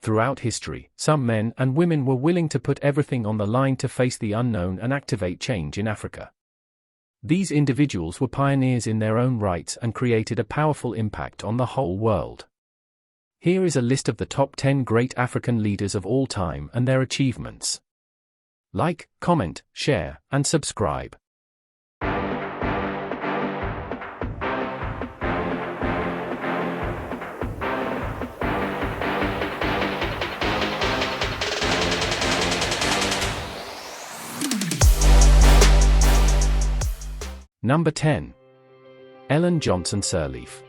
Throughout history, some men and women were willing to put everything on the line to face the unknown and activate change in Africa. These individuals were pioneers in their own rights and created a powerful impact on the whole world. Here is a list of the top 10 great African leaders of all time and their achievements. Like, comment, share, and subscribe. Number 10. Ellen Johnson Sirleaf.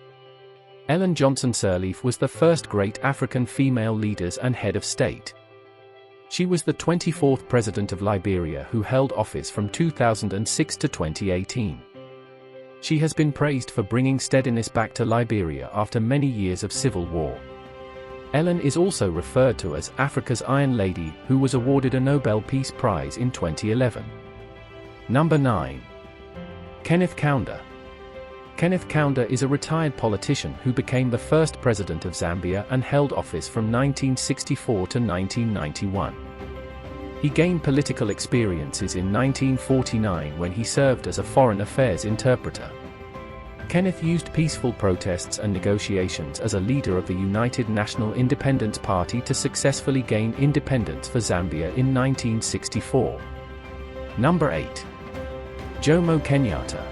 Ellen Johnson Sirleaf was the first great African female leader and head of state. She was the 24th president of Liberia who held office from 2006 to 2018. She has been praised for bringing steadiness back to Liberia after many years of civil war. Ellen is also referred to as Africa's Iron Lady, who was awarded a Nobel Peace Prize in 2011. Number 9. Kenneth Kaunda. Kenneth Kaunda is a retired politician who became the first president of Zambia and held office from 1964 to 1991. He gained political experiences in 1949 when he served as a foreign affairs interpreter. Kenneth used peaceful protests and negotiations as a leader of the United National Independence Party to successfully gain independence for Zambia in 1964. Number 8. Jomo Kenyatta.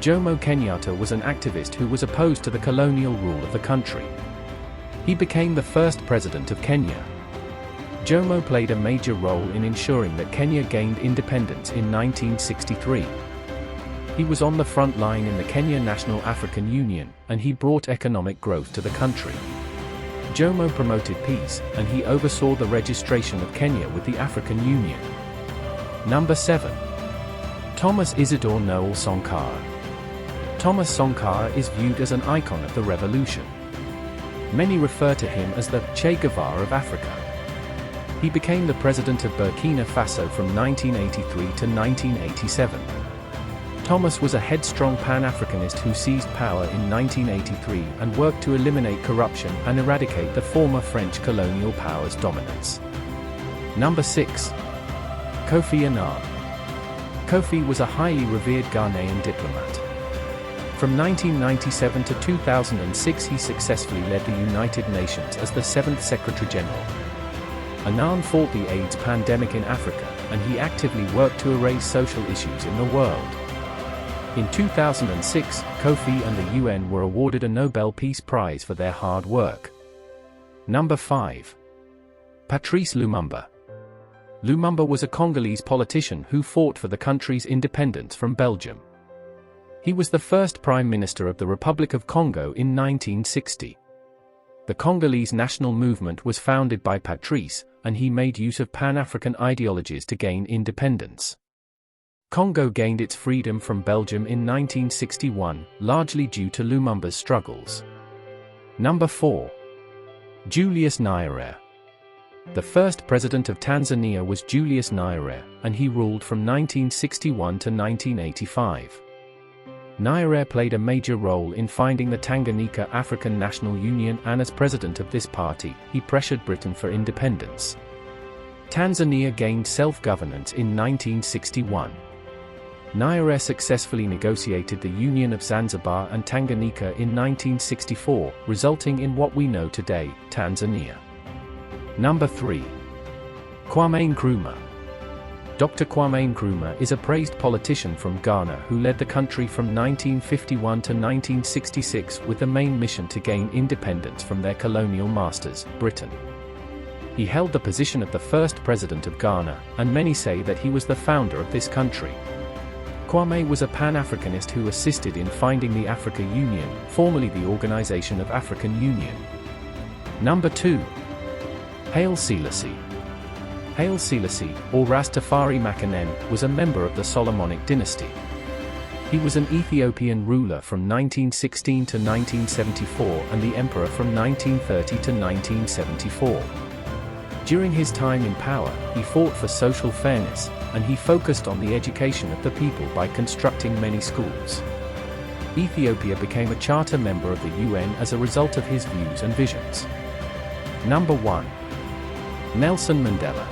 Jomo Kenyatta was an activist who was opposed to the colonial rule of the country. He became the first president of Kenya. Jomo played a major role in ensuring that Kenya gained independence in 1963. He was on the front line in the Kenya National African Union, and he brought economic growth to the country. Jomo promoted peace, and he oversaw the registration of Kenya with the African Union. Number 7. Thomas Isidore Noel Sankara. Thomas Sankara is viewed as an icon of the revolution. Many refer to him as the Che Guevara of Africa. He became the president of Burkina Faso from 1983 to 1987. Thomas was a headstrong Pan-Africanist who seized power in 1983 and worked to eliminate corruption and eradicate the former French colonial powers' dominance. Number 6. Kofi Annan. Kofi was a highly revered Ghanaian diplomat. From 1997 to 2006 he successfully led the United Nations as the 7th Secretary General. Annan fought the AIDS pandemic in Africa, and he actively worked to erase social issues in the world. In 2006, Kofi and the UN were awarded a Nobel Peace Prize for their hard work. Number 5. Patrice Lumumba. Lumumba was a Congolese politician who fought for the country's independence from Belgium. He was the first Prime Minister of the Republic of Congo in 1960. The Congolese national movement was founded by Patrice, and he made use of Pan-African ideologies to gain independence. Congo gained its freedom from Belgium in 1961, largely due to Lumumba's struggles. Number 4. Julius Nyerere. The first president of Tanzania was Julius Nyerere, and he ruled from 1961 to 1985. Nyerere played a major role in founding the Tanganyika African National Union, and as president of this party, he pressured Britain for independence. Tanzania gained self-governance in 1961. Nyerere successfully negotiated the Union of Zanzibar and Tanganyika in 1964, resulting in what we know today, Tanzania. Number 3. Kwame Nkrumah. Dr. Kwame Nkrumah is a praised politician from Ghana who led the country from 1951 to 1966 with the main mission to gain independence from their colonial masters, Britain. He held the position of the first president of Ghana, and many say that he was the founder of this country. Kwame was a Pan-Africanist who assisted in founding the Africa Union, formerly the Organization of African Union. Number 2. Haile Selassie. Haile Selassie, or Rastafari Makonnen, was a member of the Solomonic dynasty. He was an Ethiopian ruler from 1916 to 1974 and the emperor from 1930 to 1974. During his time in power, he fought for social fairness, and he focused on the education of the people by constructing many schools. Ethiopia became a charter member of the UN as a result of his views and visions. Number 1. Nelson Mandela.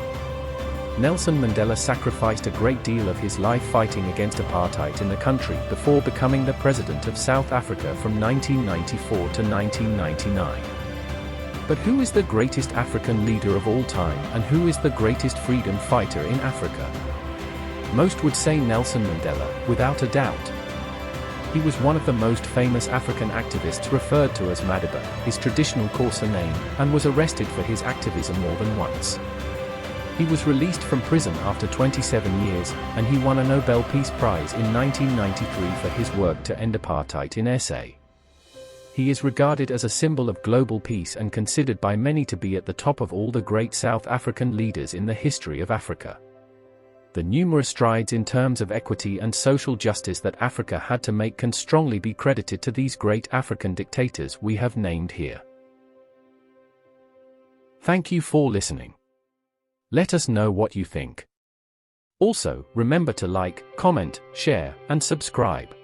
Nelson Mandela sacrificed a great deal of his life fighting against apartheid in the country before becoming the President of South Africa from 1994 to 1999. But who is the greatest African leader of all time, and who is the greatest freedom fighter in Africa? Most would say Nelson Mandela, without a doubt. He was one of the most famous African activists, referred to as Madiba, his traditional Xhosa name, and was arrested for his activism more than once. He was released from prison after 27 years, and he won a Nobel Peace Prize in 1993 for his work to end apartheid in SA. He is regarded as a symbol of global peace and considered by many to be at the top of all the great South African leaders in the history of Africa. The numerous strides in terms of equity and social justice that Africa had to make can strongly be credited to these great African dictators we have named here. Thank you for listening. Let us know what you think. Also, remember to like, comment, share, and subscribe.